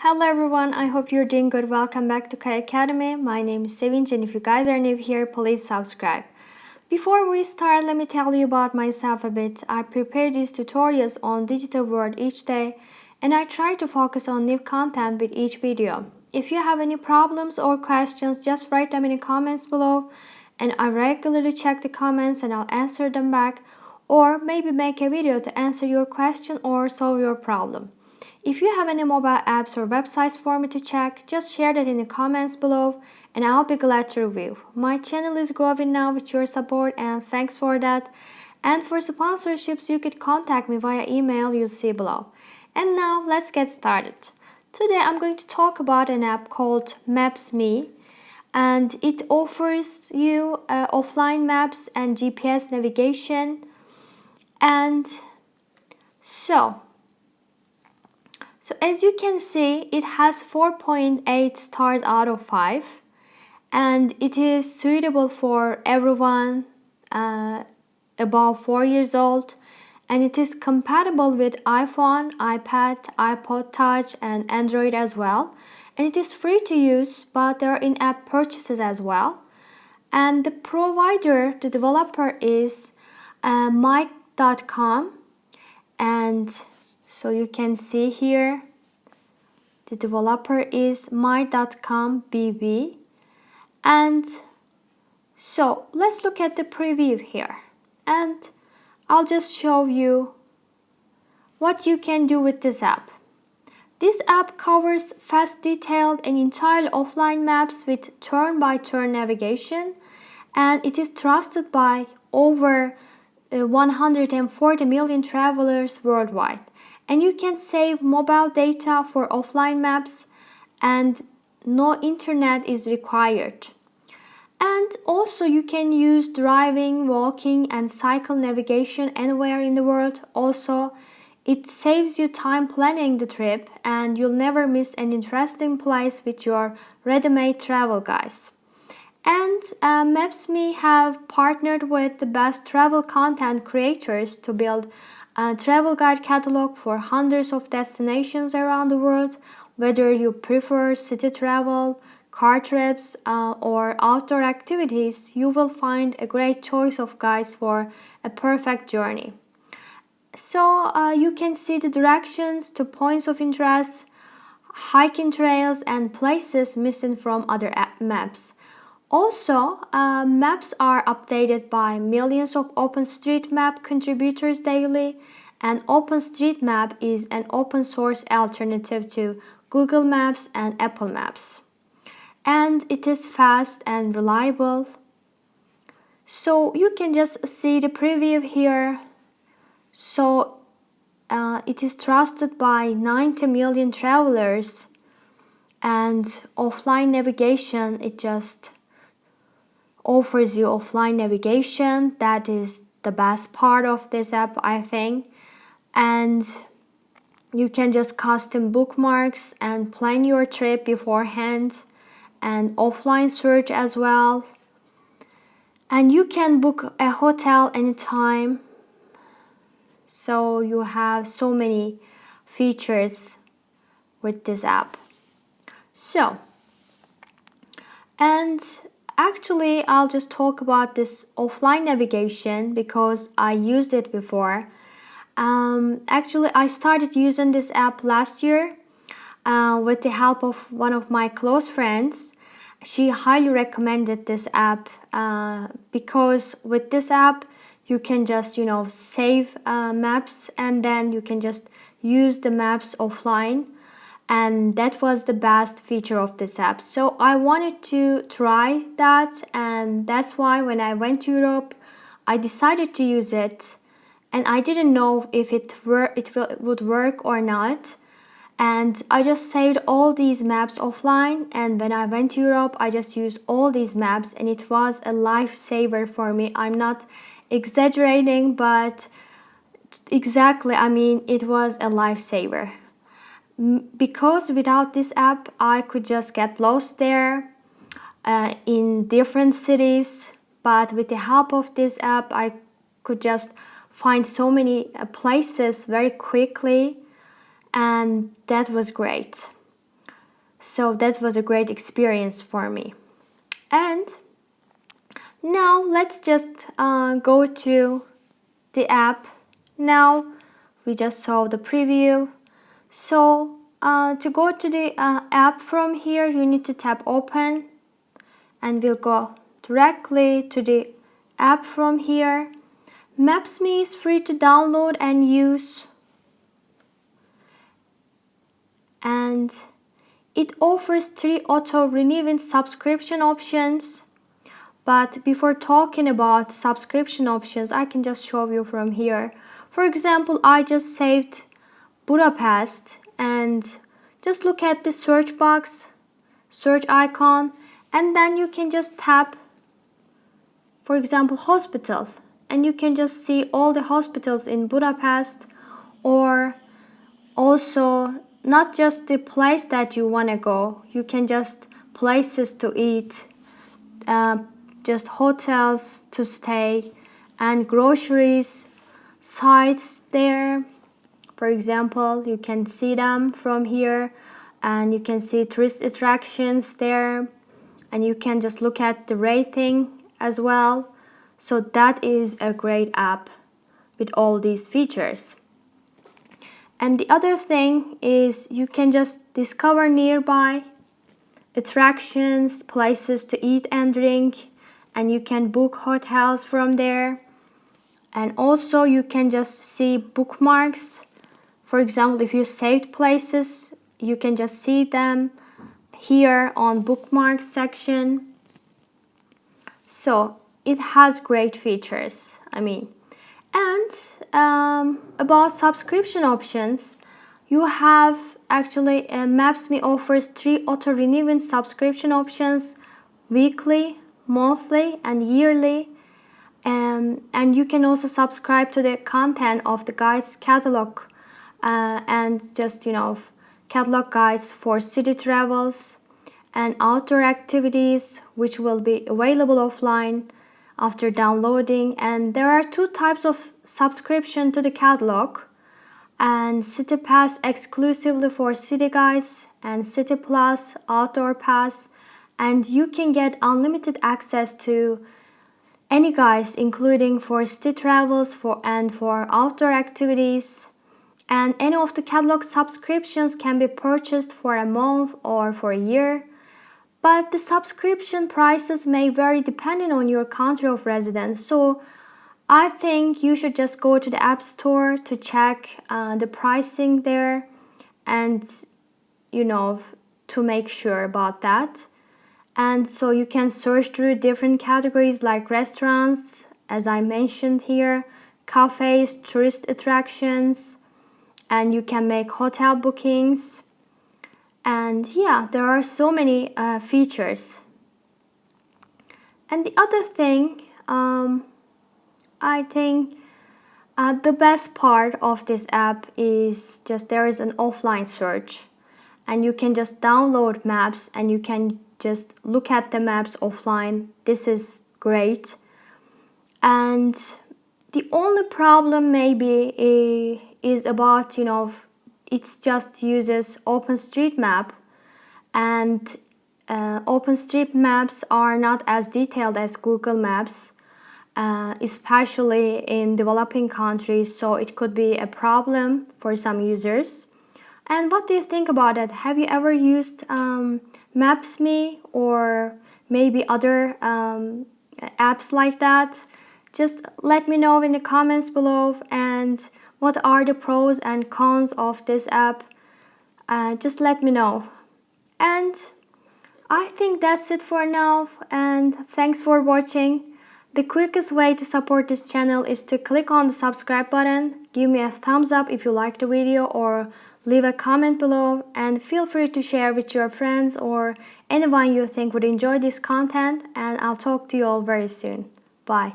Hello everyone, I hope you're doing good. Welcome back to Khan Academy. My name is Sevinch, and if you guys are new here, please subscribe. Before we start, let me tell you about myself a bit. I prepare these tutorials on digital world each day, and I try to focus on new content with each video. If you have any problems or questions, just write them in the comments below, and I regularly check the comments and I'll answer them back, or maybe make a video to answer your question or solve your problem. If you have any mobile apps or websites for me to check, just share that in the comments below and I'll be glad to review. My channel is growing now with your support, and thanks for that. And for sponsorships, you could contact me via email you'll see below. And now let's get started. Today I'm going to talk about an app called Maps.me, and it offers you offline maps and GPS navigation. And so as you can see, it has 4.8 stars out of 5, and it is suitable for everyone above 4 years old, and it is compatible with iPhone, iPad, iPod Touch and Android as well, and it is free to use, but there are in-app purchases as well. And the provider, the developer, is Mike.com, and so you can see here the developer is my.com BB. And so let's look at the preview here, and I'll just show you what you can do with this app. This app covers fast, detailed and entirely offline maps with turn-by-turn navigation, and it is trusted by over 140 million travelers worldwide. And you can save mobile data for offline maps, and no internet is required. And also you can use driving, walking and cycle navigation anywhere in the world. Also, it saves you time planning the trip, and you'll never miss an interesting place with your ready-made travel guides. And Maps.me have partnered with the best travel content creators to build a travel guide catalog for hundreds of destinations around the world. Whether you prefer city travel, car trips, or outdoor activities, you will find a great choice of guides for a perfect journey. So you can see the directions to points of interest, hiking trails and places missing from other maps. Also, maps are updated by millions of OpenStreetMap contributors daily, and OpenStreetMap is an open source alternative to Google Maps and Apple Maps. And it is fast and reliable. So you can just see the preview here. So it is trusted by 90 million travelers, and offline navigation, it just offers you offline navigation. That is the best part of this app, I think. And you can just custom bookmarks and plan your trip beforehand, and offline search as well. And you can book a hotel anytime. So you have so many features with this app. So, and actually, I'll just talk about this offline navigation because I used it before. Actually, I started using this app last year with the help of one of my close friends. She highly recommended this app because with this app, you can just, save maps, and then you can just use the maps offline. And that was the best feature of this app. So I wanted to try that, and that's why when I went to Europe, I decided to use it, and I didn't know if it would work or not. And I just saved all these maps offline, and when I went to Europe, I just used all these maps, and it was a lifesaver for me. I'm not exaggerating, but exactly, it was a lifesaver. Because without this app, I could just get lost there in different cities, but with the help of this app, I could just find so many places very quickly, and that was great. So that was a great experience for me. And now let's just go to the app. Now we just saw the preview. So to go to the app from here, you need to tap open, and we'll go directly to the app from here. Maps.me is free to download and use, and it offers 3 auto-renewing subscription options. But before talking about subscription options, I can just show you from here. For example, I just saved Budapest, and just look at the search box, search icon, and then you can just tap, for example, hospital, and you can just see all the hospitals in Budapest, or also not just the place that you want to go, you can just places to eat, just hotels to stay, and groceries, sites there. For example, you can see them from here, and you can see tourist attractions there, and you can just look at the rating as well. So that is a great app with all these features. And the other thing is you can just discover nearby attractions, places to eat and drink, and you can book hotels from there. And also you can just see bookmarks. For example, if you saved places, you can just see them here on bookmarks section. So it has great features, And about subscription options, you have actually Maps.me offers 3 auto-renewing subscription options: weekly, monthly, and yearly. And you can also subscribe to the content of the guides catalog, and just catalog guides for city travels and outdoor activities, which will be available offline after downloading. And there are 2 types of subscription to the catalog, and City Pass exclusively for city guides, and City Plus outdoor pass, and you can get unlimited access to any guides, including for city travels and for outdoor activities. And any of the catalog subscriptions can be purchased for a month or for a year, but the subscription prices may vary depending on your country of residence. So I think you should just go to the App Store to check the pricing there, and to make sure about that. And so you can search through different categories like restaurants, as I mentioned here, cafes, tourist attractions, and you can make hotel bookings. And yeah, there are so many features. And the other thing, I think the best part of this app is just there is an offline search, and you can just download maps and you can just look at the maps offline. This is great. And the only problem maybe is about, it just uses OpenStreetMap, and OpenStreetMaps are not as detailed as Google Maps, especially in developing countries, so it could be a problem for some users. And what do you think about it? Have you ever used Maps.me or maybe other apps like that? Just let me know in the comments below, and what are the pros and cons of this app? Just let me know. And I think that's it for now, and thanks for watching. The quickest way to support this channel is to click on the subscribe button, give me a thumbs up if you liked the video, or leave a comment below, and feel free to share with your friends or anyone you think would enjoy this content, and I'll talk to you all very soon. Bye.